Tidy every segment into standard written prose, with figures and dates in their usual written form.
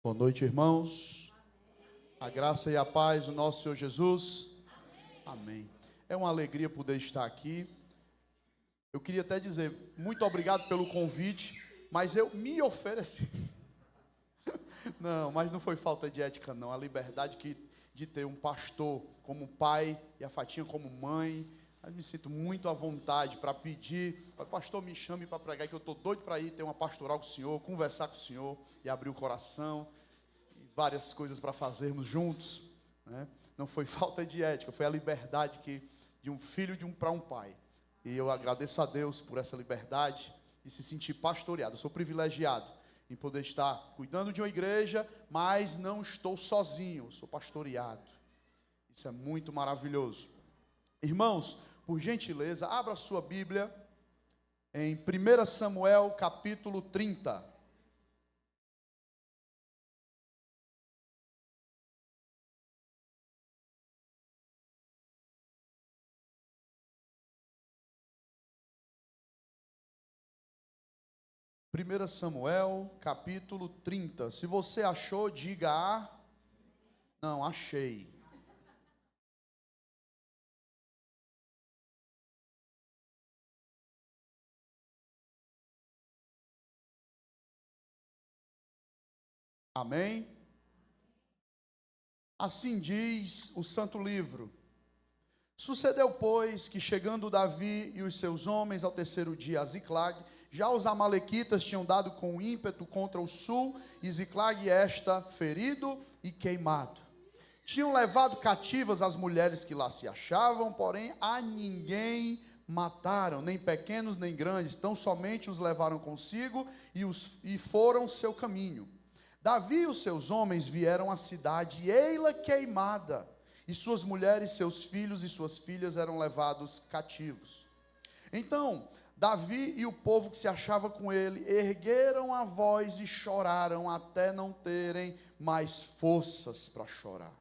Boa noite, irmãos. A graça e a paz do nosso Senhor Jesus. Amém. É uma alegria poder estar aqui. Eu queria até dizer muito obrigado pelo convite, mas eu me ofereci. Não, mas não foi falta de ética, não. A liberdade de ter um pastor como pai e a Fatinha como mãe. Eu me sinto muito à vontade para pedir, pastor, me chame para pregar, que eu estou doido para ir ter uma pastoral com o senhor, conversar com o senhor e abrir o coração, e várias coisas para fazermos juntos, né? Não foi falta de ética, foi a liberdade de um filho para um pai. E eu agradeço a Deus por essa liberdade e se sentir pastoreado. Eu sou privilegiado em poder estar cuidando de uma igreja, mas não estou sozinho, sou pastoreado. Isso é muito maravilhoso. Irmãos, por gentileza, abra sua Bíblia em 1 Samuel, capítulo 30. Primeira Samuel, capítulo 30. Se você achou, diga a... Não, achei. Amém? Assim diz o Santo Livro. Sucedeu, pois, que chegando Davi e os seus homens ao terceiro dia a Ziclag, já os amalequitas tinham dado com ímpeto contra o sul, e Ziclag esta ferido e queimado. Tinham levado cativas as mulheres que lá se achavam, porém a ninguém mataram, nem pequenos nem grandes, tão somente os levaram consigo e foram seu caminho. Davi e os seus homens vieram à cidade, ei-la queimada, e suas mulheres, seus filhos e suas filhas eram levados cativos. Então, Davi e o povo que se achava com ele ergueram a voz e choraram até não terem mais forças para chorar.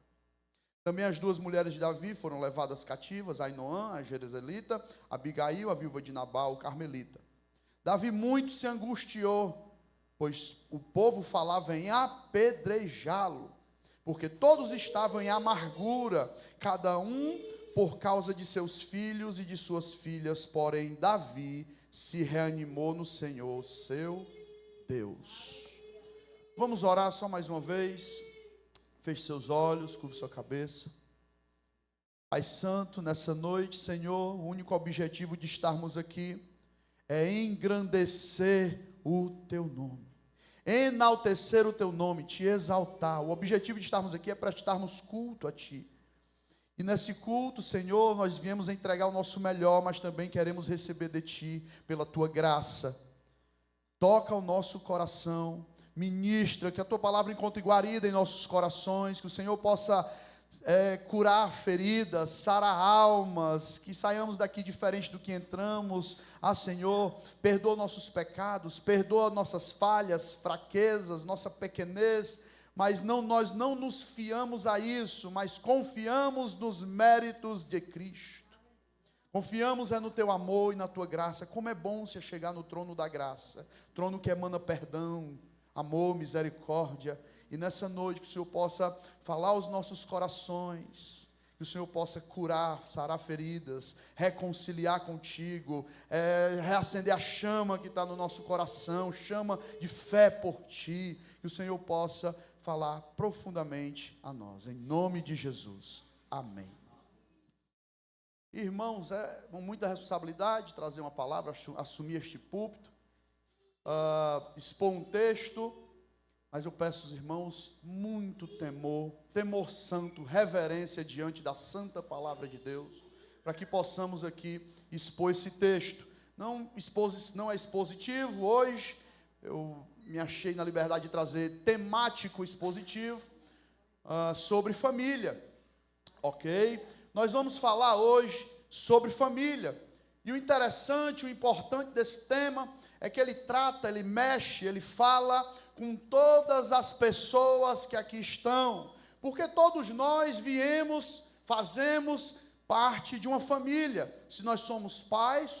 Também as duas mulheres de Davi foram levadas cativas, Ainoã, a Jezreelita, Abigail, a viúva de Nabal, o carmelita. Davi muito se angustiou, pois o povo falava em apedrejá-lo, porque todos estavam em amargura, cada um por causa de seus filhos e de suas filhas, porém Davi se reanimou no Senhor, seu Deus. Vamos orar só mais uma vez. Feche seus olhos, curve sua cabeça. Pai Santo, nessa noite, Senhor, o único objetivo de estarmos aqui é engrandecer o Teu nome, enaltecer o Teu nome, Te exaltar. O objetivo de estarmos aqui é prestarmos culto a Ti. E nesse culto, Senhor, nós viemos entregar o nosso melhor, mas também queremos receber de Ti, pela Tua graça. Toca o nosso coração, ministra, que a Tua palavra encontre guarida em nossos corações, que o Senhor possa curar feridas, sarar almas, que saiamos daqui diferente do que entramos. Senhor, perdoa nossos pecados, perdoa nossas falhas, fraquezas, nossa pequenez, mas nós não nos fiamos a isso, mas confiamos nos méritos de Cristo. Confiamos no Teu amor e na Tua graça. Como é bom se chegar no trono da graça, trono que emana perdão, amor, misericórdia. E nessa noite que o Senhor possa falar aos nossos corações, que o Senhor possa curar, sarar feridas, reconciliar contigo, reacender a chama que está no nosso coração, chama de fé por Ti, que o Senhor possa falar profundamente a nós, em nome de Jesus, amém. Irmãos, é com muita responsabilidade trazer uma palavra, assumir este púlpito, expor um texto, mas eu peço aos irmãos muito temor santo, reverência diante da santa palavra de Deus, para que possamos aqui expor esse texto. Não é expositivo, hoje eu me achei na liberdade de trazer temático expositivo sobre família, ok? Nós vamos falar hoje sobre família, e o interessante, o importante desse tema é que ele trata, ele mexe, ele fala com todas as pessoas que aqui estão, porque todos nós fazemos parte de uma família. Se nós somos pais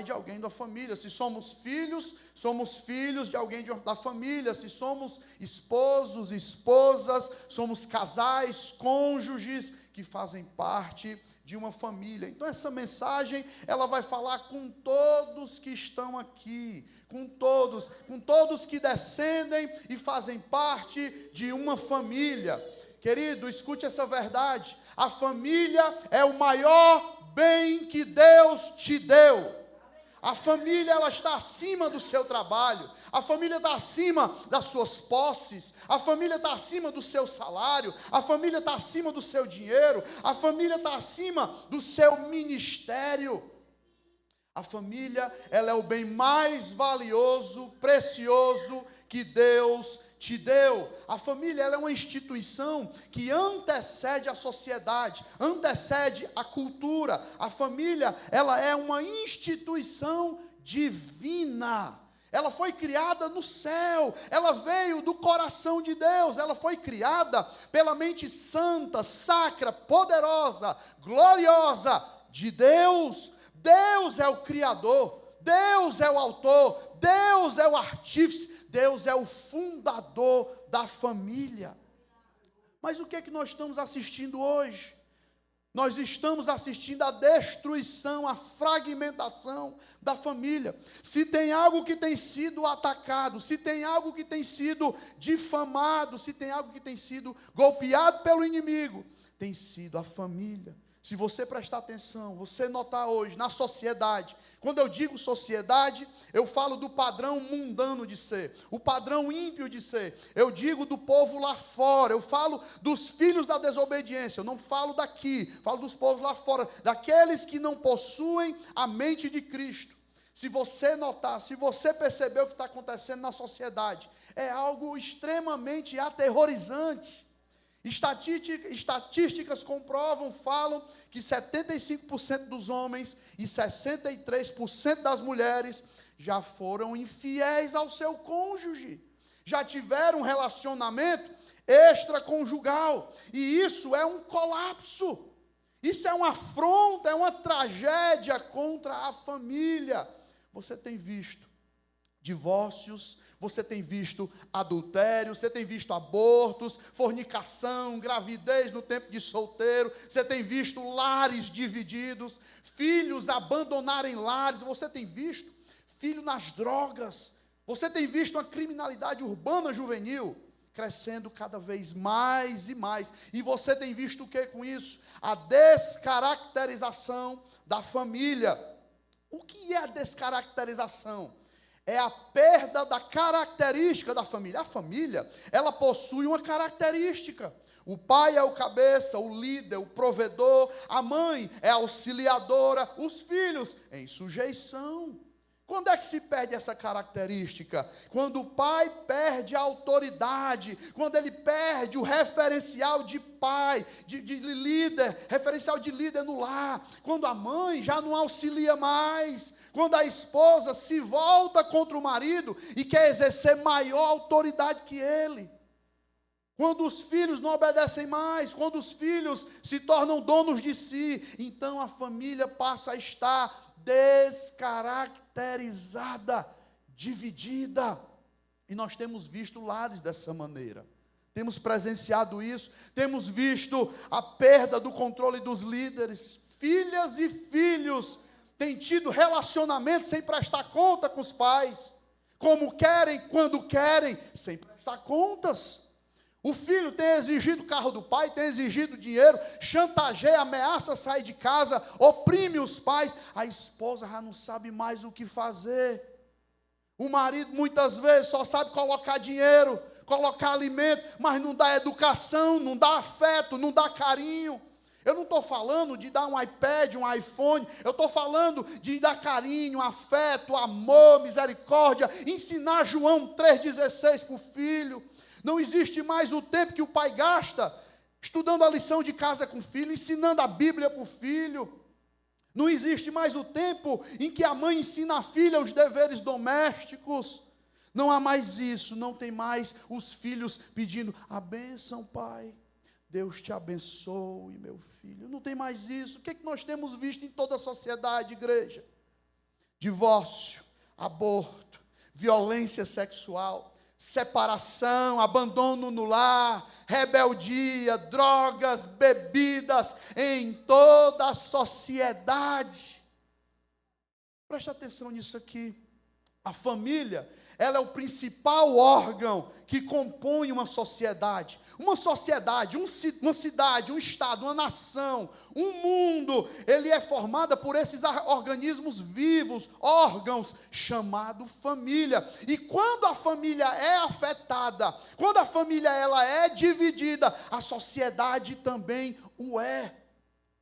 de alguém da família. Se somos filhos de alguém da família. Se somos esposos, esposas, somos casais, cônjuges que fazem parte de uma família. Então essa mensagem, ela vai falar com todos que estão aqui, com todos que descendem e fazem parte de uma família. Querido, escute essa verdade. A família é o maior bem que Deus te deu. A família, ela está acima do seu trabalho. A família está acima das suas posses. A família está acima do seu salário. A família está acima do seu dinheiro. A família está acima do seu ministério. A família, ela é o bem mais valioso, precioso que Deus te deu. A família, ela é uma instituição que antecede a sociedade, antecede a cultura. A família, ela é uma instituição divina. Ela foi criada no céu, ela veio do coração de Deus, ela foi criada pela mente santa, sacra, poderosa, gloriosa de Deus. Deus é o Criador, Deus é o autor, Deus é o artífice, Deus é o fundador da família. Mas o que é que nós estamos assistindo hoje? Nós estamos assistindo à destruição, à fragmentação da família. Se tem algo que tem sido atacado, se tem algo que tem sido difamado, se tem algo que tem sido golpeado pelo inimigo, tem sido a família. Se você prestar atenção, você notar hoje na sociedade, quando eu digo sociedade, eu falo do padrão mundano de ser, o padrão ímpio de ser, eu digo do povo lá fora, eu falo dos filhos da desobediência, eu não falo daqui, falo dos povos lá fora, daqueles que não possuem a mente de Cristo. Se você notar, se você perceber o que está acontecendo na sociedade, é algo extremamente aterrorizante. Estatísticas comprovam, falam que 75% dos homens e 63% das mulheres já foram infiéis ao seu cônjuge, já tiveram um relacionamento extraconjugal, e isso é um colapso, isso é uma afronta, é uma tragédia contra a família. Você tem visto divórcios, você tem visto adultério, você tem visto abortos, fornicação, gravidez no tempo de solteiro, você tem visto lares divididos, filhos abandonarem lares, você tem visto filho nas drogas, você tem visto a criminalidade urbana juvenil crescendo cada vez mais e mais, e você tem visto o que com isso? A descaracterização da família. O que é a descaracterização? É a perda da característica da família. A família, ela possui uma característica. O pai é o cabeça, o líder, o provedor. A mãe é a auxiliadora. Os filhos em sujeição. Quando é que se perde essa característica? Quando o pai perde a autoridade, quando ele perde o referencial de pai, de líder, referencial de líder no lar, quando a mãe já não auxilia mais, quando a esposa se volta contra o marido e quer exercer maior autoridade que ele, quando os filhos não obedecem mais, quando os filhos se tornam donos de si, então a família passa a estar descaracterizada, dividida. E nós temos visto lares dessa maneira. Temos presenciado isso, temos visto a perda do controle dos líderes. Filhas e filhos têm tido relacionamento sem prestar conta com os pais. Como querem, quando querem, sem prestar contas. O filho tem exigido o carro do pai, tem exigido dinheiro, chantageia, ameaça sair de casa, oprime os pais. A esposa já não sabe mais o que fazer. O marido muitas vezes só sabe colocar dinheiro, colocar alimento, mas não dá educação, não dá afeto, não dá carinho. Eu não estou falando de dar um iPad, um iPhone, eu estou falando de dar carinho, afeto, amor, misericórdia, ensinar João 3,16 para o filho. Não existe mais o tempo que o pai gasta estudando a lição de casa com o filho, ensinando a Bíblia para o filho. Não existe mais o tempo em que a mãe ensina a filha os deveres domésticos. Não há mais isso, não tem mais os filhos pedindo a bênção, pai. Deus te abençoe, meu filho. Não tem mais isso. O que é que nós temos visto em toda a sociedade, igreja? Divórcio, aborto, violência sexual, separação, abandono no lar, rebeldia, drogas, bebidas, em toda a sociedade. Preste atenção nisso aqui. A família, ela é o principal órgão que compõe uma sociedade. Uma sociedade, uma cidade, um estado, uma nação, um mundo, ele é formado por esses organismos vivos, órgãos, chamado família. E quando a família é afetada, quando a família ela é dividida, a sociedade também o é.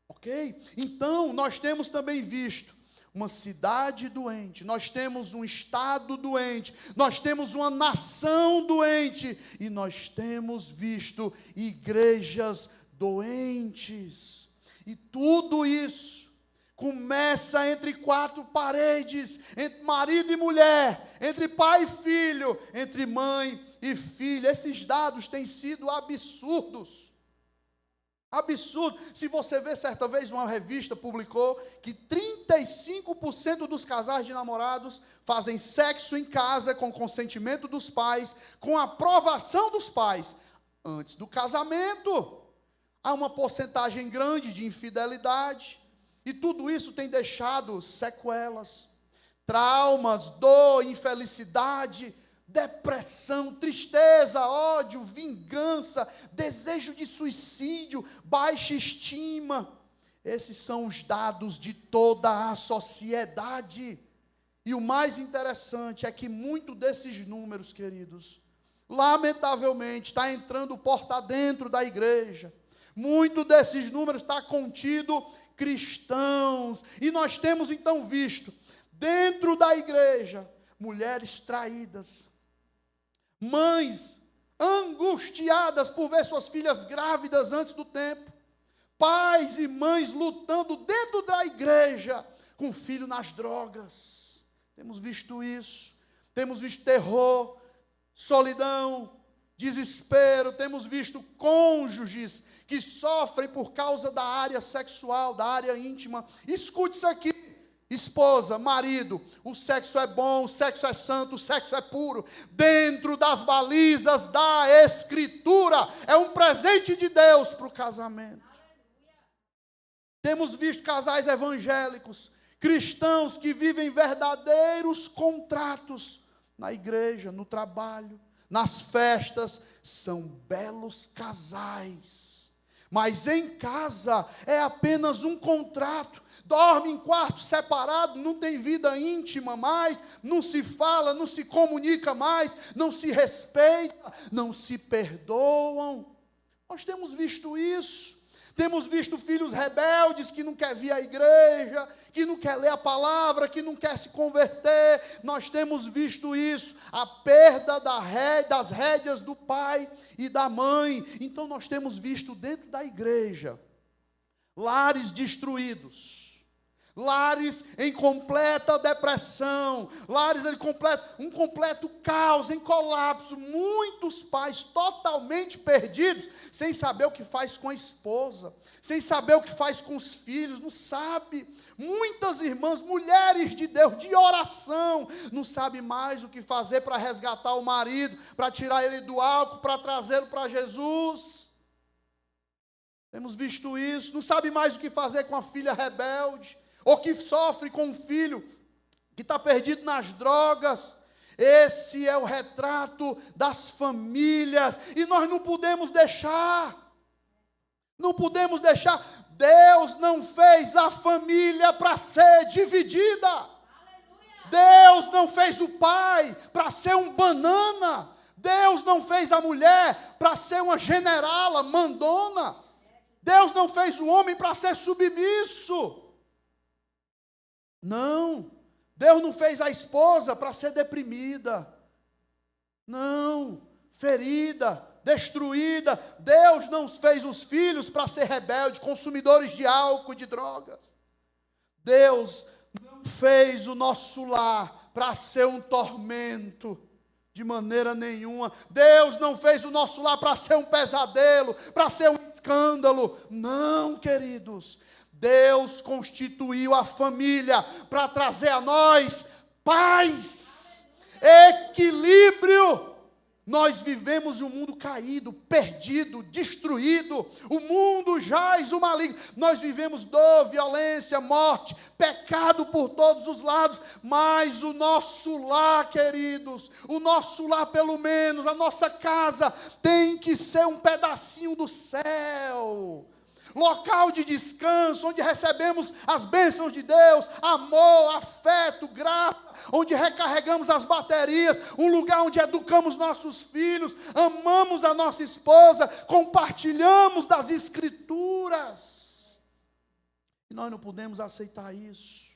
Ok? Então, nós temos também visto uma cidade doente, nós temos um estado doente, nós temos uma nação doente, e nós temos visto igrejas doentes. E tudo isso começa entre quatro paredes, entre marido e mulher, entre pai e filho, entre mãe e filha. Esses dados têm sido absurdos. Absurdo. Se você vê, certa vez uma revista publicou que 35% dos casais de namorados fazem sexo em casa com consentimento dos pais, com aprovação dos pais, antes do casamento. Há uma porcentagem grande de infidelidade, e tudo isso tem deixado sequelas, traumas, dor, infelicidade, depressão, tristeza, ódio, vingança, desejo de suicídio, baixa estima. Esses são os dados de toda a sociedade. E o mais interessante é que muito desses números, queridos, lamentavelmente, está entrando porta dentro da igreja. Muito desses números está contido cristãos. E nós temos então visto, dentro da igreja, mulheres traídas, mães angustiadas por ver suas filhas grávidas antes do tempo, pais e mães lutando dentro da igreja com o filho nas drogas. Temos visto isso, temos visto terror, solidão, desespero, temos visto cônjuges que sofrem por causa da área sexual, da área íntima. Escute isso aqui. Esposa, marido, o sexo é bom, o sexo é santo, o sexo é puro, dentro das balizas da Escritura, é um presente de Deus para o casamento. Temos visto casais evangélicos, cristãos que vivem verdadeiros contratos na igreja, no trabalho, nas festas, são belos casais, mas em casa é apenas um contrato. Dorme em quarto separado, não tem vida íntima mais, não se fala, não se comunica mais, não se respeita, não se perdoam. Nós temos visto isso. Temos visto filhos rebeldes que não querem vir à igreja, que não querem ler a palavra, que não querem se converter. Nós temos visto isso, a perda das rédeas do pai e da mãe. Então nós temos visto dentro da igreja lares destruídos, lares em completa depressão, lares em completo caos, em colapso, muitos pais totalmente perdidos, sem saber o que faz com a esposa, sem saber o que faz com os filhos, não sabe. Muitas irmãs, mulheres de Deus, de oração, não sabe mais o que fazer para resgatar o marido, para tirar ele do álcool, para trazê-lo para Jesus. Temos visto isso, não sabe mais o que fazer com a filha rebelde, ou que sofre com um filho que está perdido nas drogas. Esse é o retrato das famílias, e nós não podemos deixar. Deus não fez a família para ser dividida. Aleluia. Deus não fez o pai para ser um banana. Deus não fez a mulher para ser uma generala, mandona. Deus não fez o homem para ser submisso. Não, Deus não fez a esposa para ser deprimida. Não, ferida, destruída. Deus não fez os filhos para ser rebeldes, consumidores de álcool, de drogas. Deus não fez o nosso lar para ser um tormento. De maneira nenhuma. Deus não fez o nosso lar para ser um pesadelo, para ser um escândalo. Não, queridos. Deus constituiu a família para trazer a nós paz, equilíbrio. Nós vivemos um mundo caído, perdido, destruído. O mundo jaz o maligno. Nós vivemos dor, violência, morte, pecado por todos os lados. Mas o nosso lar, queridos, o nosso lar, pelo menos, a nossa casa, tem que ser um pedacinho do céu. Local de descanso, onde recebemos as bênçãos de Deus, amor, afeto, graça, onde recarregamos as baterias, um lugar onde educamos nossos filhos, amamos a nossa esposa, compartilhamos das Escrituras. E nós não podemos aceitar isso.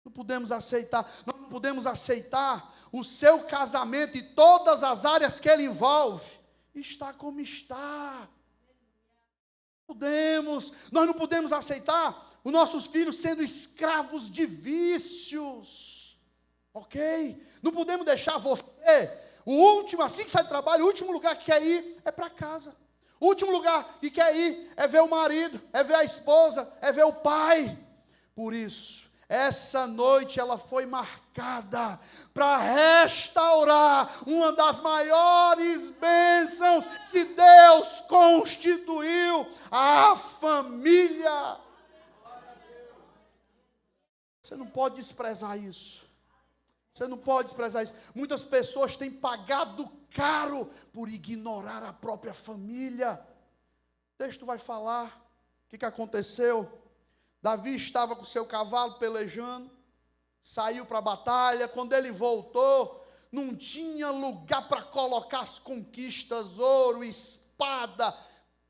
Não podemos aceitar, nós não podemos aceitar o seu casamento e todas as áreas que ele envolve, está como está. Nós não podemos aceitar os nossos filhos sendo escravos de vícios, ok? Não podemos deixar você, o último, assim que sai do trabalho, o último lugar que quer ir é para casa. O último lugar que quer ir é ver o marido, é ver a esposa, é ver o pai. Por isso, essa noite ela foi marcada para restaurar uma das maiores bênçãos que Deus constituiu, a família. Você não pode desprezar isso. Você não pode desprezar isso. Muitas pessoas têm pagado caro por ignorar a própria família. O texto vai falar o que aconteceu. Davi estava com seu cavalo pelejando, saiu para a batalha. Quando ele voltou, não tinha lugar para colocar as conquistas, ouro, espada,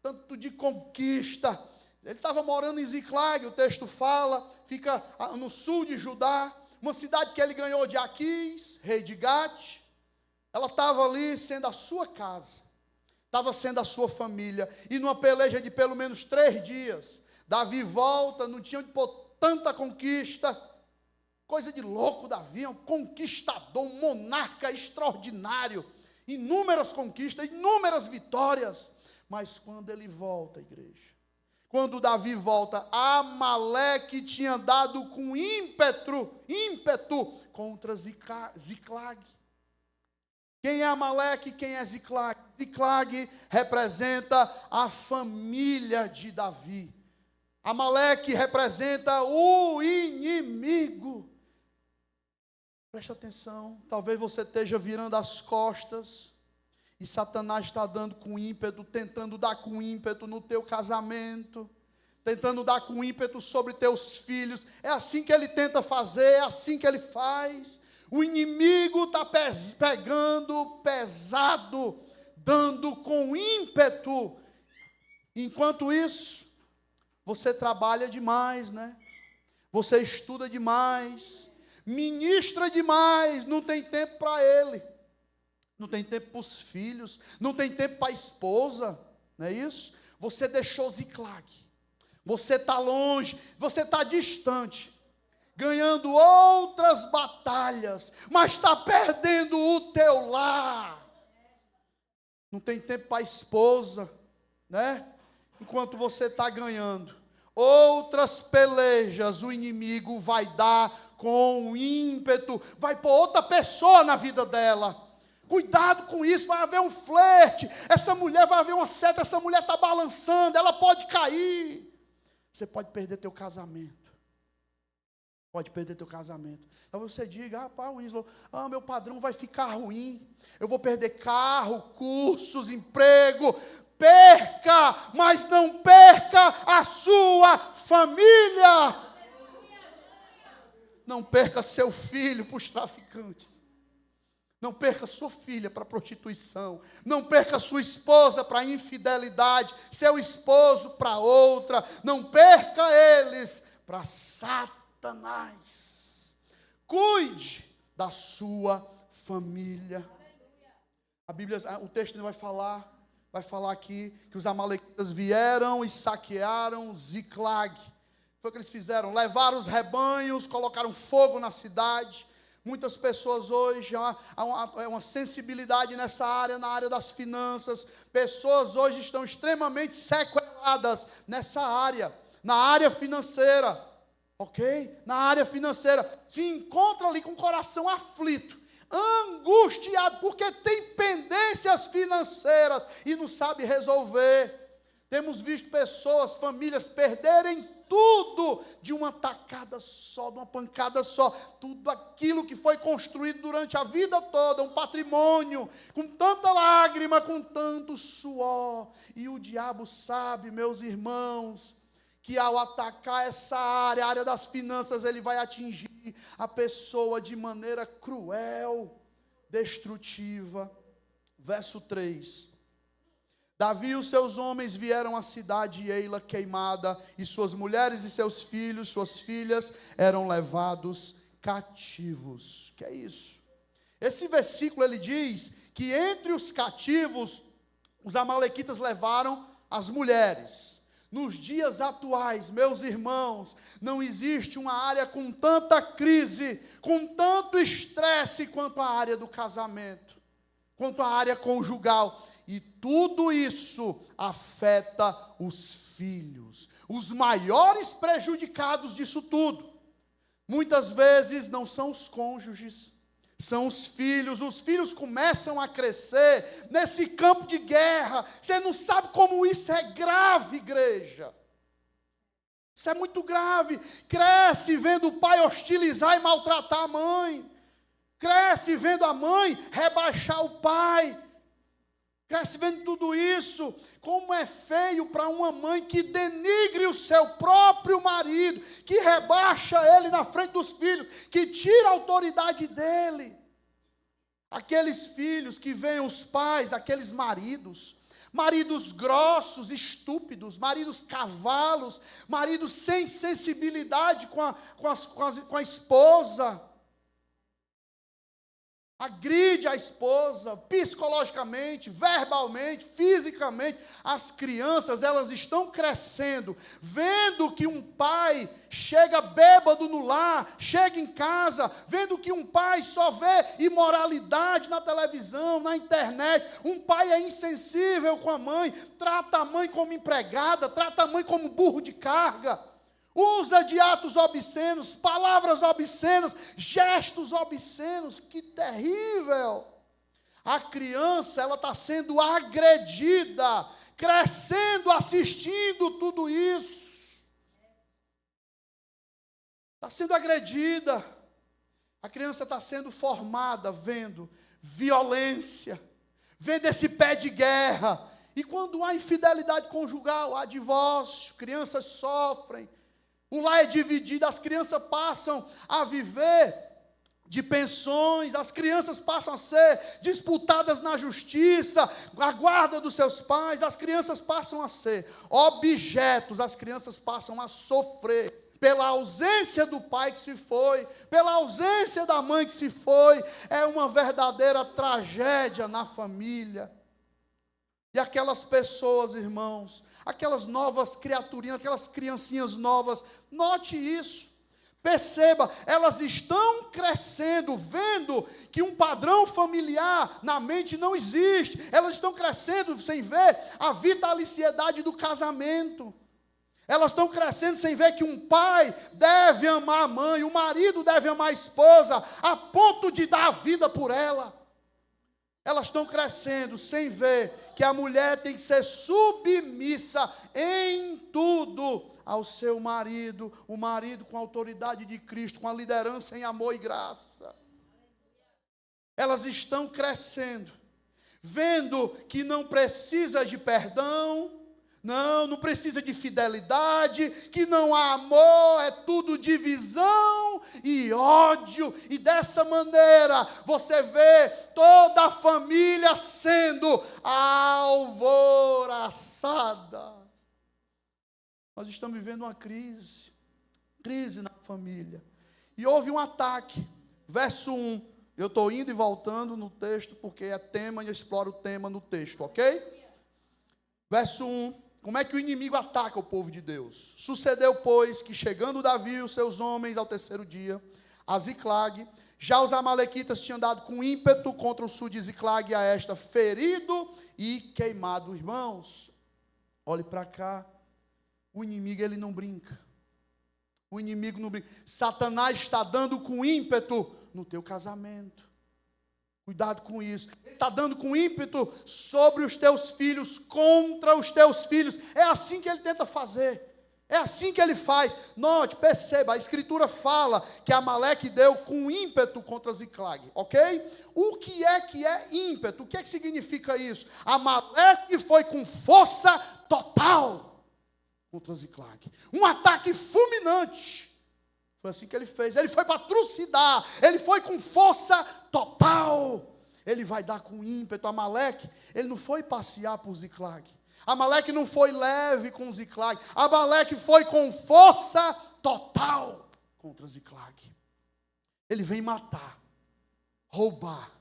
tanto de conquista. Ele estava morando em Ziclag, o texto fala, fica no sul de Judá, uma cidade que ele ganhou de Aquis, rei de Gate. Ela estava ali sendo a sua casa, estava sendo a sua família, e numa peleja de pelo menos 3 dias, Davi volta, não tinha onde pôr tanta conquista, coisa de louco Davi, um conquistador, um monarca extraordinário, inúmeras conquistas, inúmeras vitórias, mas quando ele volta, igreja, quando Davi volta, Amaleque tinha dado com ímpeto contra Ziclag. Quem é Amaleque? Quem é Ziclag? Ziclag representa a família de Davi. Amaleque representa o inimigo. Presta atenção, talvez você esteja virando as costas e Satanás está dando com ímpeto, tentando dar com ímpeto no teu casamento, tentando dar com ímpeto sobre teus filhos. É assim que ele tenta fazer, é assim que ele faz. O inimigo está pegando pesado, dando com ímpeto. Enquanto isso, você trabalha demais, né? Você estuda demais, ministra demais, não tem tempo para ele, não tem tempo para os filhos, não tem tempo para a esposa, não é isso? Você deixou Ziclag, você está longe, você está distante, ganhando outras batalhas, mas está perdendo o teu lar. Não tem tempo para a esposa, né? Enquanto você está ganhando outras pelejas, o inimigo vai dar com ímpeto, vai pôr outra pessoa na vida dela. Cuidado com isso, vai haver um flerte, essa mulher vai haver uma seta, essa mulher está balançando, ela pode cair. Você pode perder teu casamento. Pode perder teu casamento. Então você diga, rapaz, Winslow, meu padrão vai ficar ruim. Eu vou perder carro, cursos, emprego. Perca, mas não perca a sua família. Não perca seu filho para os traficantes. Não perca sua filha para a prostituição. Não perca sua esposa para a infidelidade. Seu esposo para outra. Não perca eles para Satanás. Cuide da sua família. A Bíblia, o texto vai falar aqui que os amalequitas vieram e saquearam Ziclag. Foi o que eles fizeram, levaram os rebanhos, colocaram fogo na cidade, Muitas pessoas hoje, há uma sensibilidade nessa área, na área das finanças. Pessoas hoje estão extremamente sequeladas nessa área, na área financeira. Ok? Na área financeira. Se encontra ali com o coração aflito, angustiado, porque tem pendências financeiras e não sabe resolver. Temos visto pessoas, famílias perderem tudo de uma tacada só, de uma pancada só. Tudo aquilo que foi construído durante a vida toda, um patrimônio, com tanta lágrima, com tanto suor. E o diabo sabe, meus irmãos, que ao atacar essa área, a área das finanças, ele vai atingir a pessoa de maneira cruel, destrutiva. Verso 3. Davi e os seus homens vieram à cidade de Eila queimada, e suas mulheres e seus filhos, suas filhas, eram levados cativos. Que é isso? Esse versículo ele diz que entre os cativos, os amalequitas levaram as mulheres. Nos dias atuais, meus irmãos, não existe uma área com tanta crise, com tanto estresse quanto a área do casamento, quanto a área conjugal. E tudo isso afeta os filhos. Os maiores prejudicados disso tudo, muitas vezes não são os cônjuges, são os filhos. Os filhos começam a crescer nesse campo de guerra. Você não sabe como isso é grave, igreja. Isso é muito grave. Cresce vendo o pai hostilizar e maltratar a mãe. Cresce vendo a mãe rebaixar o pai. Cresce vendo tudo isso. Como é feio para uma mãe que denigre o seu próprio marido, que rebaixa ele na frente dos filhos, que tira a autoridade dele. Aqueles filhos que veem os pais, aqueles maridos grossos, estúpidos, maridos cavalos, maridos sem sensibilidade com a esposa. Agride a esposa psicologicamente, verbalmente, fisicamente. As crianças, elas estão crescendo, vendo que um pai chega bêbado no lar, chega em casa, vendo que um pai só vê imoralidade na televisão, na internet. Um pai é insensível com a mãe, trata a mãe como empregada, trata a mãe como burro de carga. Usa de atos obscenos, palavras obscenas, gestos obscenos. Que terrível! A criança, ela está sendo agredida, crescendo, assistindo tudo isso. Está sendo agredida. A criança está sendo formada, vendo violência, vendo esse pé de guerra. E quando há infidelidade conjugal, há divórcio, crianças sofrem. O lar é dividido, as crianças passam a viver de pensões, as crianças passam a ser disputadas na justiça, a guarda dos seus pais, as crianças passam a ser objetos, as crianças passam a sofrer pela ausência do pai que se foi, pela ausência da mãe que se foi. É uma verdadeira tragédia na família. E aquelas pessoas, irmãos, aquelas novas criaturinhas, aquelas criancinhas novas, note isso, perceba, elas estão crescendo, vendo que um padrão familiar na mente não existe. Elas estão crescendo sem ver a vitaliciedade do casamento. Elas estão crescendo sem ver que um pai deve amar a mãe, o marido deve amar a esposa, a ponto de dar a vida por ela. Elas estão crescendo sem ver que a mulher tem que ser submissa em tudo ao seu marido, o marido com a autoridade de Cristo, com a liderança em amor e graça. Elas estão crescendo, vendo que não precisa de perdão, não precisa de fidelidade, que não há amor, é tudo divisão e ódio. E dessa maneira você vê toda a família sendo alvoroçada. Nós estamos vivendo uma crise na família. E houve um ataque. Verso 1. Eu estou indo e voltando no texto, porque é tema e eu exploro o tema no texto, ok? Verso 1. Como é que o inimigo ataca o povo de Deus? Sucedeu, pois, que chegando Davi e os seus homens ao terceiro dia, a Ziclag, Já os amalequitas tinham dado com ímpeto contra o sul de Ziclag e a esta, ferido e queimado. Irmãos, olhe para cá. O inimigo, ele não brinca. O inimigo não brinca. Satanás está dando com ímpeto no teu casamento. Cuidado com isso. Ele está dando com ímpeto sobre os teus filhos, contra os teus filhos. É assim que ele tenta fazer. É assim que ele faz. Note, perceba, a Escritura fala que Amaleque deu com ímpeto contra Ziclag, ok? O que é ímpeto? O que significa isso? Amaleque foi com força total contra Ziclag. Um ataque fulminante. Foi assim que ele fez. Ele foi para trucidar. Ele foi com força total. Ele vai dar com ímpeto. Amaleque, ele não foi passear por Ziclag. Amaleque não foi leve com Ziclag. Amaleque foi com força total contra Ziclag. Ele vem matar, roubar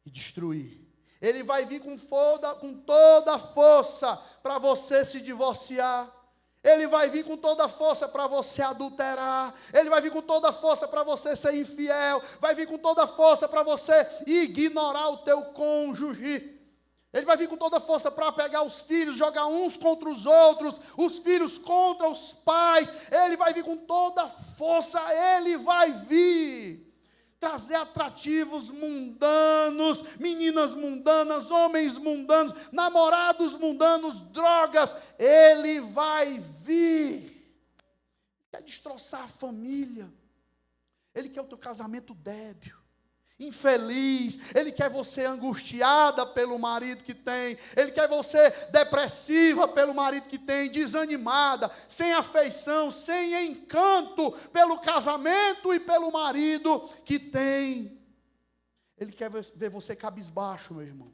e destruir. Ele vai vir com toda a força para você se divorciar. Ele vai vir com toda a força para você adulterar. Ele vai vir com toda a força para você ser infiel. Vai vir com toda a força para você ignorar o teu cônjuge. Ele vai vir com toda a força para pegar os filhos, jogar uns contra os outros, os filhos contra os pais. Ele vai vir com toda a força, ele vai vir trazer atrativos mundanos, meninas mundanas, homens mundanos, namorados mundanos, drogas. Ele vai vir. Ele quer destroçar a família. Ele quer o teu casamento débil, infeliz. Ele quer você angustiada pelo marido que tem. Ele quer você depressiva pelo marido que tem, desanimada, sem afeição, sem encanto pelo casamento e pelo marido que tem. Ele quer ver você cabisbaixo, meu irmão.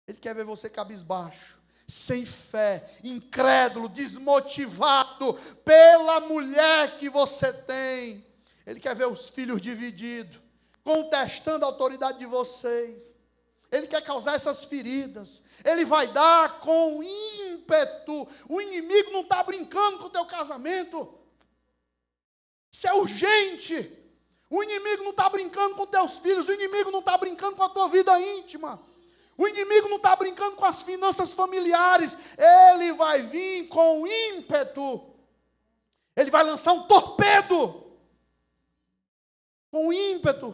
Ele quer ver você cabisbaixo, sem fé, incrédulo, desmotivado pela mulher que você tem. Ele quer ver os filhos divididos, contestando a autoridade de vocês. Ele quer causar essas feridas. Ele vai dar com ímpeto. O inimigo não está brincando com o teu casamento. Isso é urgente. O inimigo não está brincando com teus filhos. O inimigo não está brincando com a tua vida íntima. O inimigo não está brincando com as finanças familiares. Ele vai vir com ímpeto. Ele vai lançar um torpedo com ímpeto.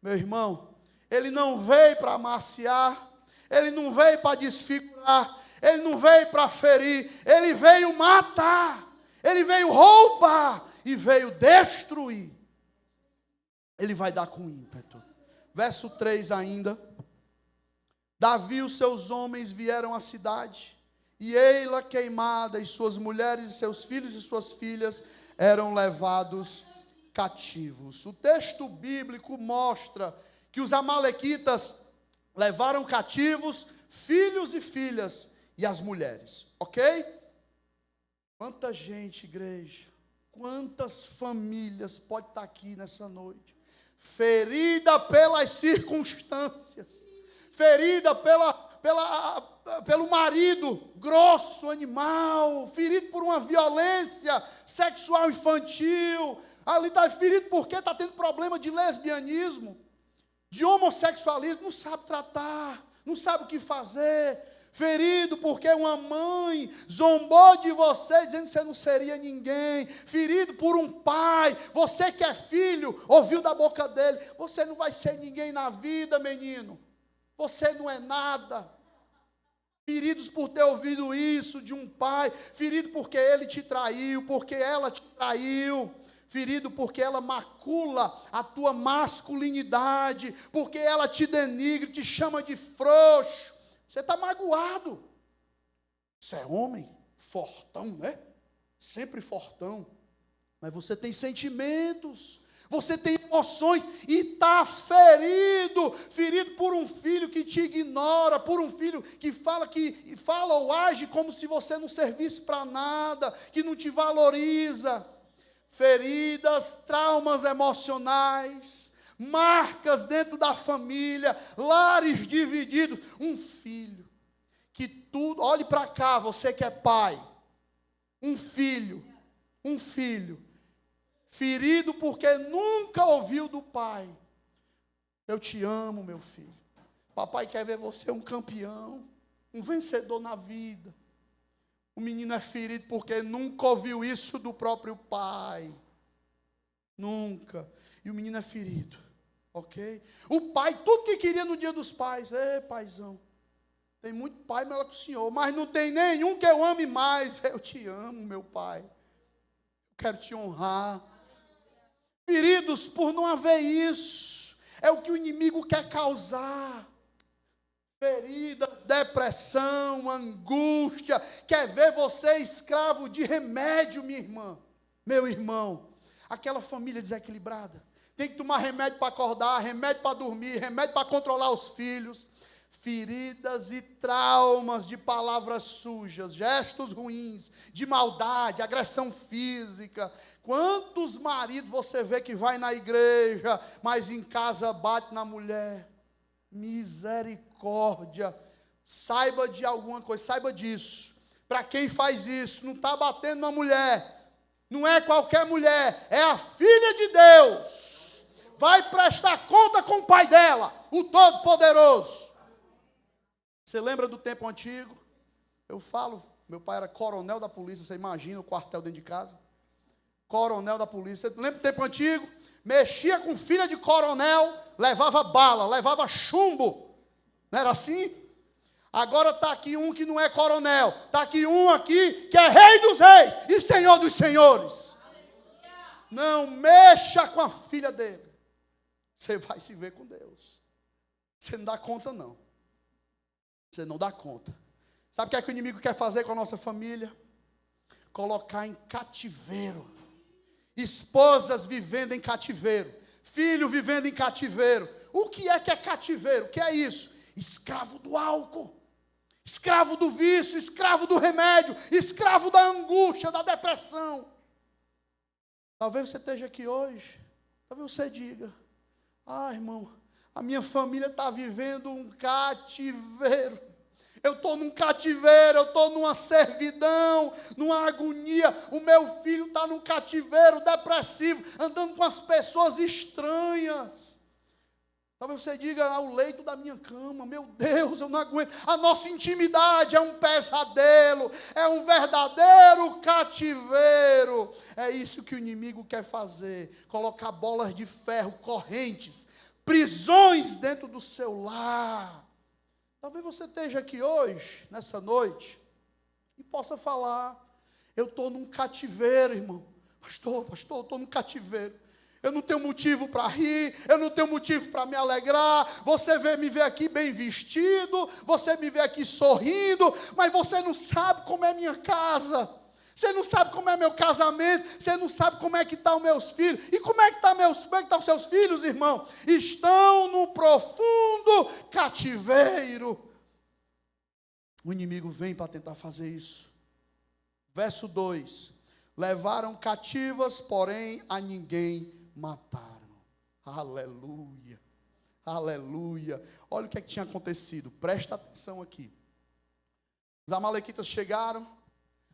Meu irmão, ele não veio para amaciar, ele não veio para desfigurar, ele não veio para ferir, ele veio matar, ele veio roubar e veio destruir. Ele vai dar com ímpeto. Verso 3 ainda. Davi e os seus homens vieram à cidade, e ei-la queimada, e suas mulheres e seus filhos e suas filhas eram levados cativos. O texto bíblico mostra que os amalequitas levaram cativos filhos e filhas e as mulheres, ok? Quanta gente, igreja, quantas famílias pode estar aqui nessa noite, ferida pelas circunstâncias, ferida pelo marido grosso, animal, ferido por uma violência sexual infantil. Ali está ferido porque está tendo problema de lesbianismo, de homossexualismo, não sabe tratar, não sabe o que fazer. Ferido porque uma mãe zombou de você, dizendo que você não seria ninguém. Ferido por um pai, você que é filho, ouviu da boca dele: você não vai ser ninguém na vida, menino, você não é nada. Feridos por ter ouvido isso de um pai, ferido porque ele te traiu, porque ela te traiu. Ferido porque ela macula a tua masculinidade, porque ela te denigre, te chama de frouxo. Você está magoado. Você é homem, fortão, né? Sempre fortão. Mas você tem sentimentos, você tem emoções e está ferido. Ferido por um filho que te ignora, por um filho que fala ou age como se você não servisse para nada, que não te valoriza. Feridas, traumas emocionais, marcas dentro da família, lares divididos. Um filho que tudo, olhe para cá, você que é pai. Um filho ferido porque nunca ouviu do pai: eu te amo, meu filho. Papai quer ver você um campeão, um vencedor na vida. O menino é ferido porque nunca ouviu isso do próprio pai. Nunca. E o menino é ferido. Ok? O pai, tudo que queria no dia dos pais: paizão, tem muito pai melhor que o senhor, mas não tem nenhum que eu ame mais. Eu te amo, meu pai. Eu quero te honrar. Feridos por não haver isso. É o que o inimigo quer causar. Ferida, depressão, angústia. Quer ver você escravo de remédio, minha irmã, meu irmão. Aquela família desequilibrada. Tem que tomar remédio para acordar, remédio para dormir, remédio para controlar os filhos. Feridas e traumas de palavras sujas, gestos ruins, de maldade, agressão física. Quantos maridos você vê que vai na igreja, mas em casa bate na mulher? Misericórdia. Saiba de alguma coisa, saiba disso. Para quem faz isso, não está batendo na mulher. Não é qualquer mulher, é a filha de Deus. Vai prestar conta com o pai dela, o Todo-Poderoso. Você lembra do tempo antigo? Eu falo, meu pai era coronel da polícia, você imagina o quartel dentro de casa? Coronel da polícia. Você lembra do tempo antigo? Mexia com filha de coronel, levava bala, levava chumbo. Não era assim? Agora está aqui um que não é coronel. Está aqui um aqui que é rei dos reis e senhor dos senhores. Não mexa com a filha dele. Você vai se ver com Deus. Você não dá conta, não. Você não dá conta. Sabe o que é que o inimigo quer fazer com a nossa família? Colocar em cativeiro. Esposas vivendo em cativeiro. Filho vivendo em cativeiro. O que é cativeiro? O que é isso? Escravo do álcool. Escravo do vício, escravo do remédio, escravo da angústia, da depressão. Talvez você esteja aqui hoje, talvez você diga: irmão, a minha família está vivendo um cativeiro. Eu estou num cativeiro, eu estou numa servidão, numa agonia. O meu filho está num cativeiro depressivo, andando com as pessoas estranhas. Talvez você diga: ao leito da minha cama, meu Deus, eu não aguento. A nossa intimidade é um pesadelo, é um verdadeiro cativeiro. É isso que o inimigo quer fazer: colocar bolas de ferro, correntes, prisões dentro do seu lar. Talvez você esteja aqui hoje, nessa noite, e possa falar: eu estou num cativeiro, irmão. Pastor, eu estou num cativeiro. Eu não tenho motivo para rir, eu não tenho motivo para me alegrar. Você me vê aqui bem vestido, você me vê aqui sorrindo, mas você não sabe como é minha casa. Você não sabe como é meu casamento, você não sabe como é que estão meus filhos. E como é que estão os seus filhos, irmão? Estão no profundo cativeiro. O inimigo vem para tentar fazer isso. Verso 2: levaram cativas, porém a ninguém mataram. Aleluia, aleluia. Olha o que tinha acontecido, presta atenção aqui. Os amalequitas chegaram,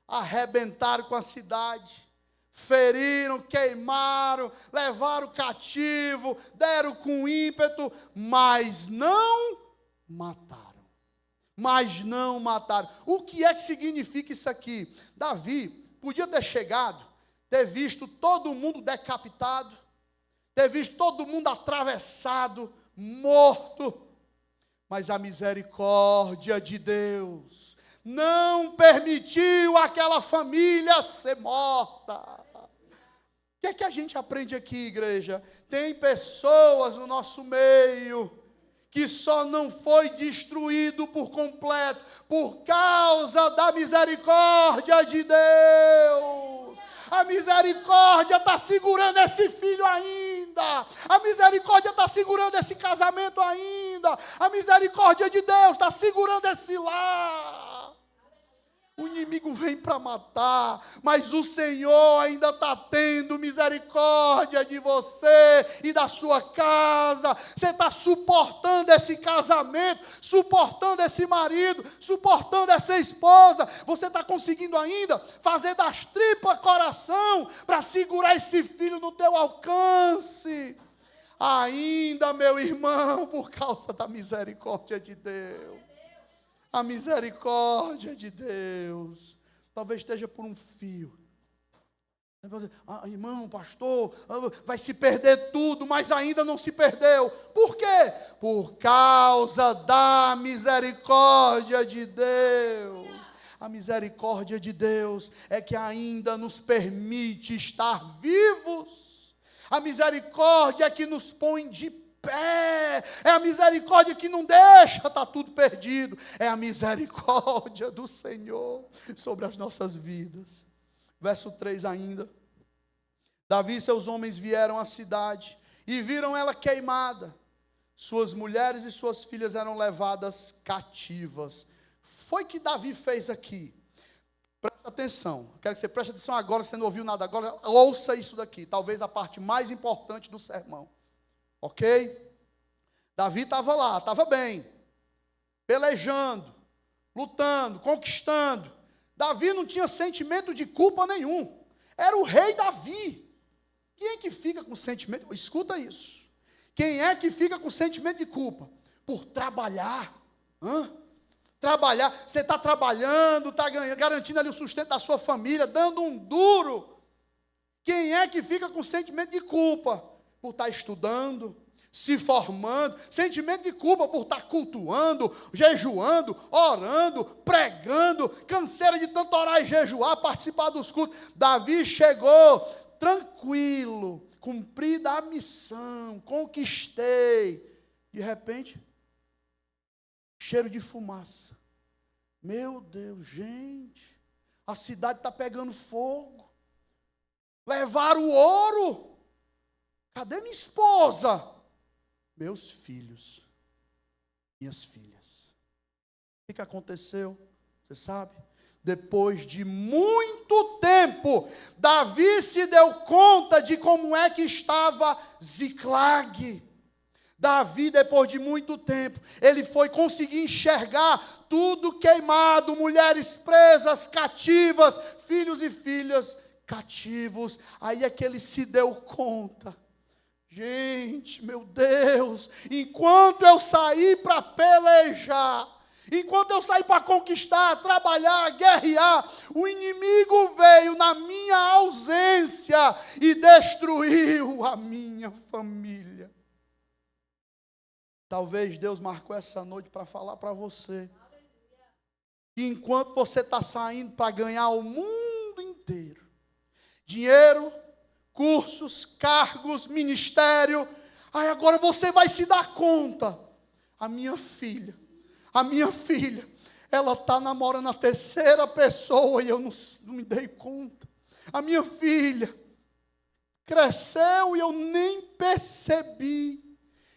arrebentaram com a cidade, feriram, queimaram, levaram cativo, deram com ímpeto, mas não mataram. Mas não mataram. O que é que significa isso aqui? Davi podia ter chegado, ter visto todo mundo decapitado, ter visto todo mundo atravessado, morto, mas a misericórdia de Deus não permitiu aquela família ser morta. O que é que a gente aprende aqui, igreja? Tem pessoas no nosso meio que só não foi destruído por completo por causa da misericórdia de Deus. A misericórdia está segurando esse filho ainda. A misericórdia está segurando esse casamento ainda. A misericórdia de Deus está segurando esse lar. O inimigo vem para matar, mas o Senhor ainda está tendo misericórdia de você e da sua casa. Você está suportando esse casamento, suportando esse marido, suportando essa esposa. Você está conseguindo ainda fazer das tripas coração para segurar esse filho no teu alcance. Ainda, meu irmão, por causa da misericórdia de Deus. A misericórdia de Deus. Talvez esteja por um fio. Irmão, pastor, vai se perder tudo, mas ainda não se perdeu. Por quê? Por causa da misericórdia de Deus. A misericórdia de Deus é que ainda nos permite estar vivos. A misericórdia é que nos põe de pé. É a misericórdia que não deixa estar tudo perdido. É a misericórdia do Senhor sobre as nossas vidas. Verso 3 ainda. Davi e seus homens vieram à cidade e viram ela queimada. Suas mulheres e suas filhas eram levadas cativas. Foi que Davi fez aqui. Presta atenção. Quero que você preste atenção agora, se você não ouviu nada agora, ouça isso daqui. Talvez a parte mais importante do sermão. Ok? Davi estava lá, estava bem, pelejando, lutando, conquistando. Davi não tinha sentimento de culpa nenhum. Era o rei Davi. Quem é que fica com sentimento? Escuta isso. Quem é que fica com sentimento de culpa? Por trabalhar. Trabalhar. Você está trabalhando, está garantindo ali o sustento da sua família, dando um duro. Quem é que fica com sentimento de culpa? Por estar estudando, se formando, sentimento de culpa por estar cultuando, jejuando, orando, pregando, canseira de tanto orar e jejuar, participar dos cultos. Davi chegou tranquilo, cumprida a missão, conquistei. De repente, cheiro de fumaça. Meu Deus, gente, a cidade está pegando fogo. Levaram o ouro. Cadê minha esposa? Meus filhos, minhas filhas. O que aconteceu? Você sabe? Depois de muito tempo, Davi se deu conta de como é que estava Ziclag. Davi, depois de muito tempo, ele foi conseguir enxergar tudo queimado, mulheres presas, cativas, filhos e filhas cativos. Aí é que ele se deu conta. Gente, meu Deus, enquanto eu saí para pelejar, enquanto eu saí para conquistar, trabalhar, guerrear, o inimigo veio na minha ausência e destruiu a minha família. Talvez Deus marcou essa noite para falar para você. Que enquanto você está saindo para ganhar o mundo inteiro, dinheiro, cursos, cargos, ministério. Aí agora você vai se dar conta. A minha filha, ela está namorando a terceira pessoa e eu não me dei conta. A minha filha cresceu e eu nem percebi.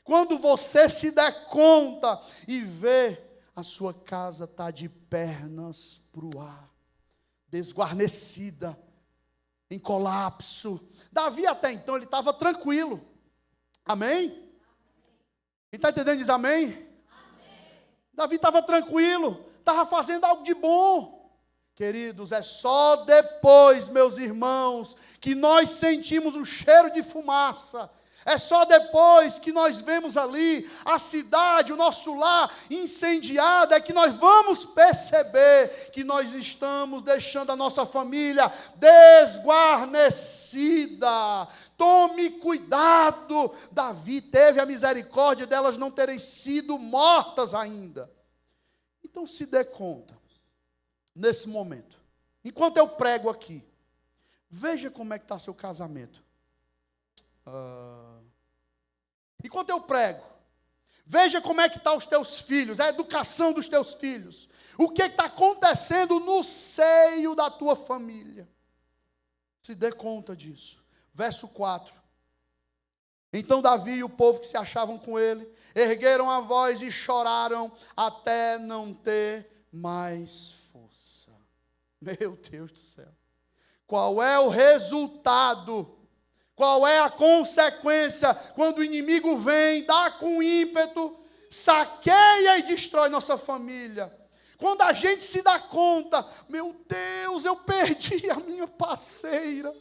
Quando você se der conta e vê, a sua casa está de pernas para o ar, desguarnecida, em colapso. Davi até então, ele estava tranquilo. Amém? Quem está entendendo diz amém? Amém. Davi estava tranquilo, estava fazendo algo de bom. Queridos, é só depois, meus irmãos, que nós sentimos o cheiro de fumaça. É só depois que nós vemos ali a cidade, o nosso lar incendiado, é que nós vamos perceber que nós estamos deixando a nossa família desguarnecida. Tome cuidado. Davi teve a misericórdia delas não terem sido mortas ainda. Então se dê conta, nesse momento, enquanto eu prego aqui, veja como é que está seu casamento. Enquanto eu prego, veja como é que estão os teus filhos, a educação dos teus filhos, o que está acontecendo no seio da tua família. Se dê conta disso. Verso 4. Então Davi e o povo que se achavam com ele ergueram a voz e choraram até não ter mais força. Meu Deus do céu. Qual é o resultado? Qual é a consequência quando o inimigo vem, dá com ímpeto, saqueia e destrói nossa família? Quando a gente se dá conta, meu Deus, eu perdi a minha parceira,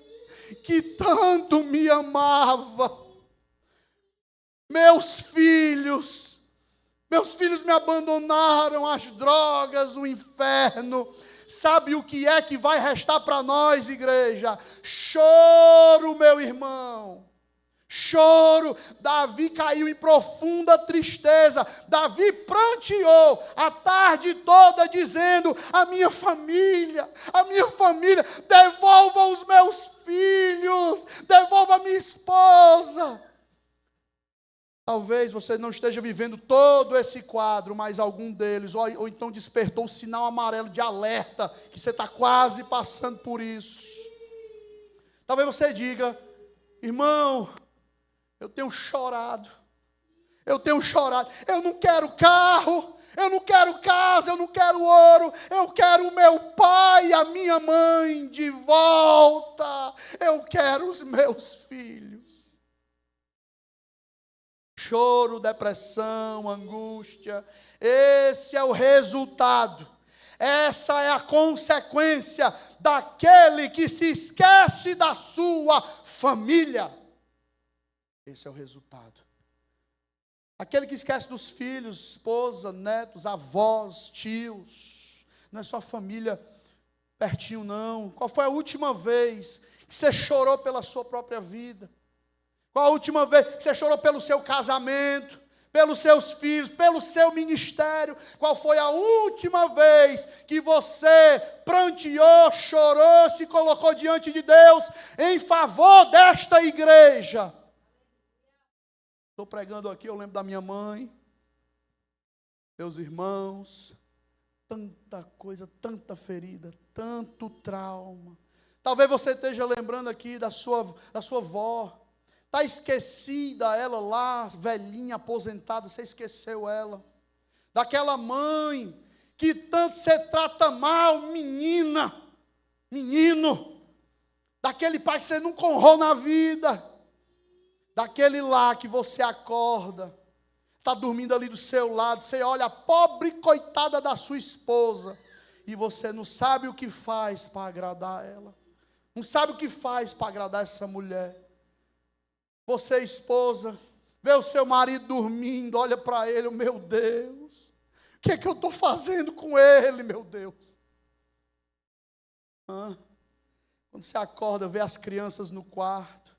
que tanto me amava. Meus filhos me abandonaram, as drogas, o inferno. Sabe o que é que vai restar para nós, igreja? Choro, meu irmão. Choro. Davi caiu em profunda tristeza. Davi pranteou a tarde toda dizendo: a minha família, devolva os meus filhos, devolva a minha esposa. Talvez você não esteja vivendo todo esse quadro, mas algum deles, ou então despertou o sinal amarelo de alerta, que você está quase passando por isso. Talvez você diga: irmão, eu tenho chorado, eu não quero carro, eu não quero casa, eu não quero ouro, eu quero o meu pai e a minha mãe de volta, eu quero os meus filhos. Choro, depressão, angústia, esse é o resultado, essa é a consequência daquele que se esquece da sua família. Esse é o resultado. Aquele que esquece dos filhos, esposa, netos, avós, tios, não é só família pertinho não. Qual foi a última vez que você chorou pela sua própria vida? Qual a última vez que você chorou pelo seu casamento, pelos seus filhos, pelo seu ministério? Qual foi a última vez que você pranteou, chorou, se colocou diante de Deus em favor desta igreja? Estou pregando aqui, eu lembro da minha mãe, meus irmãos, tanta coisa, tanta ferida, tanto trauma. Talvez você esteja lembrando aqui da sua avó. Está esquecida ela lá, velhinha, aposentada, você esqueceu ela. Daquela mãe que tanto você trata mal, menino. Daquele pai que você nunca honrou na vida. Daquele lá que você acorda, está dormindo ali do seu lado, você olha a pobre coitada da sua esposa, e você não sabe o que faz para agradar ela. Não sabe o que faz para agradar essa mulher. Você, esposa, vê o seu marido dormindo, olha para ele, meu Deus, o que é que eu estou fazendo com ele, meu Deus? Quando você acorda, vê as crianças no quarto,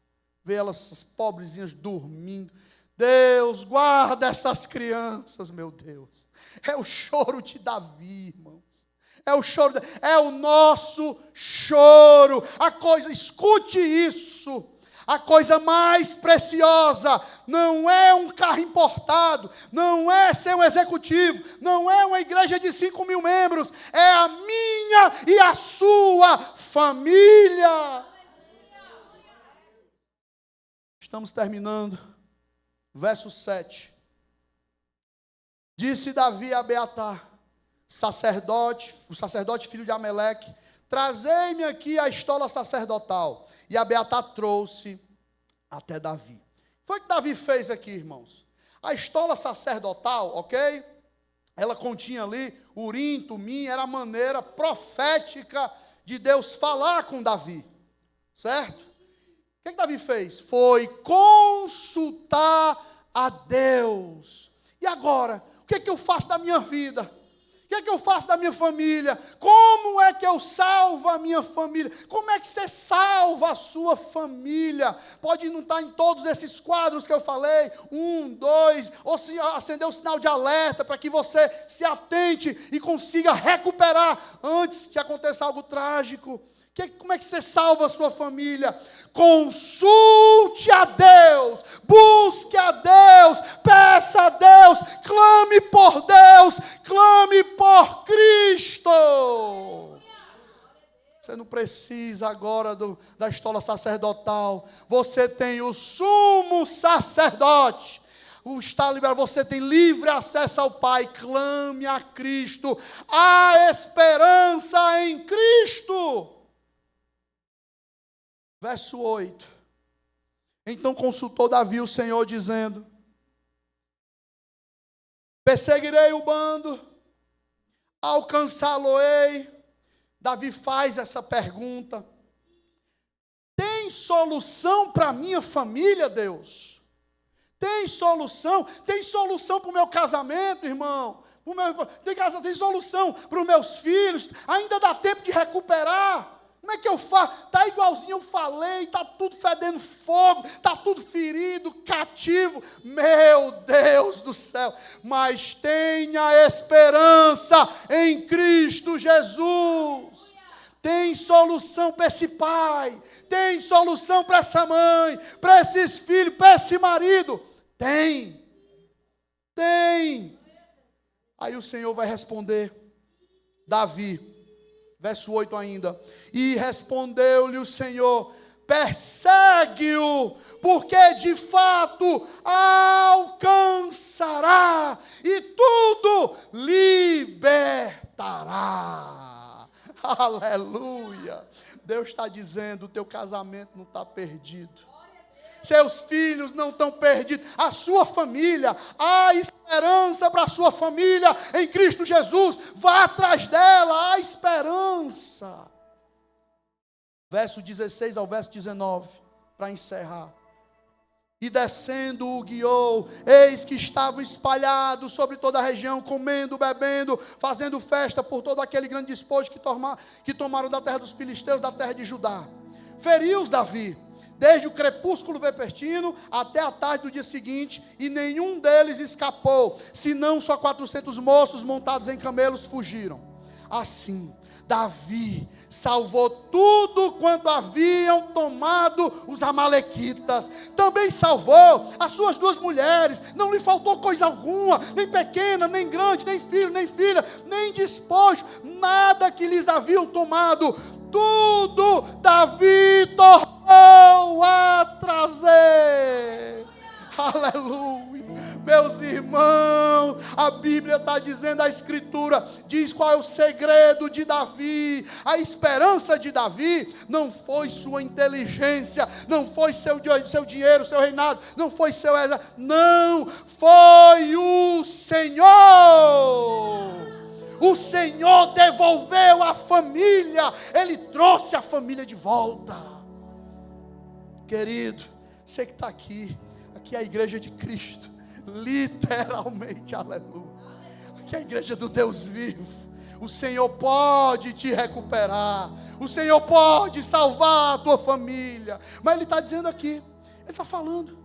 vê elas, as pobrezinhas dormindo. Deus, guarda essas crianças, meu Deus. É o choro de Davi, irmãos. É o choro, é o nosso choro. Escute isso. A coisa mais preciosa não é um carro importado, não é ser um executivo, não é uma igreja de 5.000 membros, é a minha e a sua família. Estamos terminando. Verso 7. Disse Davi a Abiatar, o sacerdote filho de Ameleque: trazei-me aqui a estola sacerdotal. E Abiatar trouxe até Davi. Foi o que Davi fez aqui, irmãos. A estola sacerdotal, ok? Ela continha ali Urim, Tumim, era a maneira profética de Deus falar com Davi. Certo? O que Davi fez? Foi consultar a Deus. E agora? O que eu faço da minha vida? O que eu faço da minha família? Como é que eu salvo a minha família? Como é que você salva a sua família? Pode não estar em todos esses quadros que eu falei, 1, 2, ou se acender o sinal de alerta para que você se atente e consiga recuperar antes que aconteça algo trágico. Como é que você salva a sua família? Consulte a Deus, busque a Deus, peça a Deus, clame por Deus, clame por Cristo. Você não precisa agora da estola sacerdotal. Você tem o sumo sacerdote, está liberado, você tem livre acesso ao Pai. Clame a Cristo. Há esperança em Cristo. Verso 8. Então consultou Davi o Senhor, dizendo: perseguirei o bando, alcançá-lo-ei. Davi faz essa pergunta: tem solução para a minha família, Deus? Tem solução? Tem solução para o meu casamento, irmão? Tem solução para os meus filhos? Ainda dá tempo de recuperar? Como é que eu faço? Está igualzinho eu falei, está tudo fedendo fogo, está tudo ferido, cativo. Meu Deus do céu! Mas tenha esperança em Cristo Jesus. Tem solução para esse pai, tem solução para essa mãe, para esses filhos, para esse marido. Tem. Aí o Senhor vai responder, Davi, verso 8 ainda. E respondeu-lhe o Senhor: persegue-o, porque de fato alcançará e tudo libertará. Aleluia. Deus está dizendo: o teu casamento não está perdido. Seus filhos não estão perdidos. A sua família, há esperança para a sua família em Cristo Jesus. Vá atrás dela, há esperança. Verso 16 ao verso 19, para encerrar. E descendo o guiou, eis que estavam espalhados sobre toda a região, comendo, bebendo, fazendo festa por todo aquele grande despojo que tomaram da terra dos filisteus, da terra de Judá. Feriu-os Davi, desde o crepúsculo vespertino até a tarde do dia seguinte, e nenhum deles escapou, senão só 400 moços montados em camelos fugiram. Assim, Davi salvou tudo quanto haviam tomado os amalequitas. Também salvou as suas 2 mulheres. Não lhe faltou coisa alguma, nem pequena, nem grande, nem filho, nem filha, nem despojo, nada que lhes haviam tomado. Tudo Davi tornou a trazer. Aleluia. Meus irmãos, a Bíblia está dizendo, a Escritura diz qual é o segredo de Davi. A esperança de Davi não foi sua inteligência, não foi seu dinheiro, seu reinado, não foi seu exército, não, foi o Senhor. O Senhor devolveu a família, Ele trouxe a família de volta. Querido, você que está aqui é a igreja de Cristo, literalmente, aleluia. Aqui é a igreja do Deus vivo. O Senhor pode te recuperar, o Senhor pode salvar a tua família. Mas Ele está dizendo aqui, Ele está falando,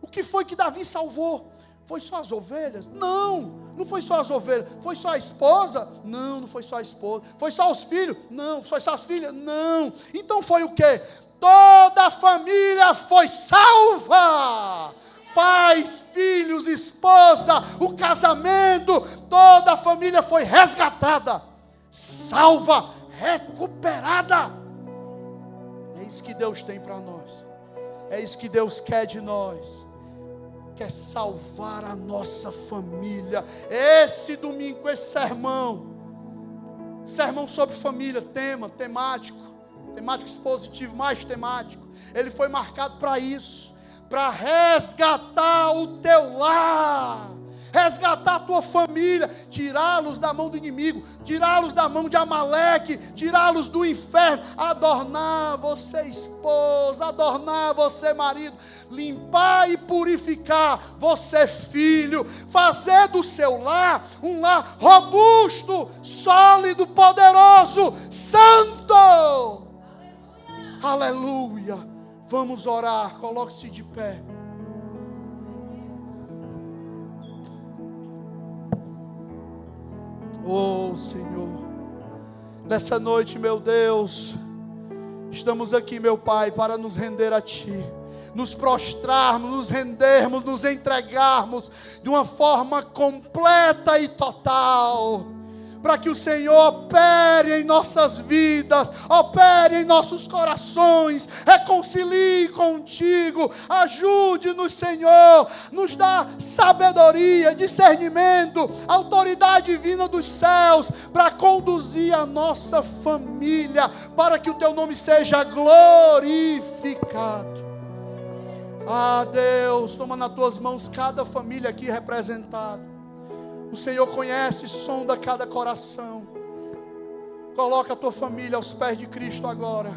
o que foi que Davi salvou? Foi só as ovelhas? Não foi só as ovelhas. Foi só a esposa? Não foi só a esposa. Foi só os filhos? Não. Foi só as filhas? Não. Então foi o quê? Toda a família foi salva. Pais, filhos, esposa, o casamento, toda a família foi resgatada, salva, recuperada. É isso que Deus tem para nós. É isso que Deus quer de nós. Quer salvar a nossa família. Esse domingo, esse sermão sobre família, temático expositivo, mais temático, ele foi marcado para isso, para resgatar o teu lar, resgatar a tua família, tirá-los da mão do inimigo, tirá-los da mão de Amaleque, tirá-los do inferno, adornar você esposa, adornar você marido, limpar e purificar você filho, fazer do seu lar um lar robusto, sólido, poderoso, santo. Aleluia. Vamos orar, coloque-se de pé. Oh Senhor, nessa noite, meu Deus, estamos aqui, meu Pai, para nos render a Ti, nos prostrarmos, nos rendermos, nos entregarmos de uma forma completa e total. para que o Senhor opere em nossas vidas, opere em nossos corações, reconcilie contigo, ajude-nos, Senhor, nos dá sabedoria, discernimento, autoridade divina dos céus, para conduzir a nossa família, para que o teu nome seja glorificado. Ah, Deus, toma nas tuas mãos cada família aqui representada. O Senhor conhece, sonda cada coração. Coloca a tua família aos pés de Cristo agora.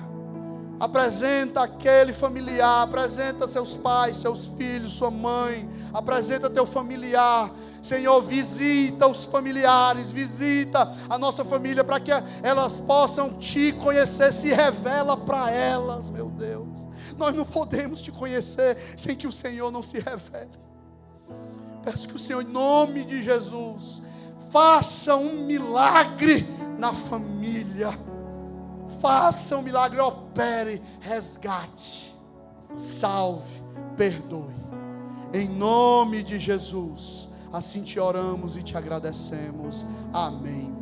Apresenta aquele familiar, apresenta seus pais, seus filhos, sua mãe. Apresenta teu familiar. Senhor, visita os familiares, visita a nossa família, para que elas possam te conhecer. Se revela para elas, meu Deus. Nós não podemos te conhecer sem que o Senhor não se revele. Peço que o Senhor, em nome de Jesus, faça um milagre na família. Faça um milagre, opere, resgate, salve, perdoe. Em nome de Jesus, assim te oramos e te agradecemos. Amém.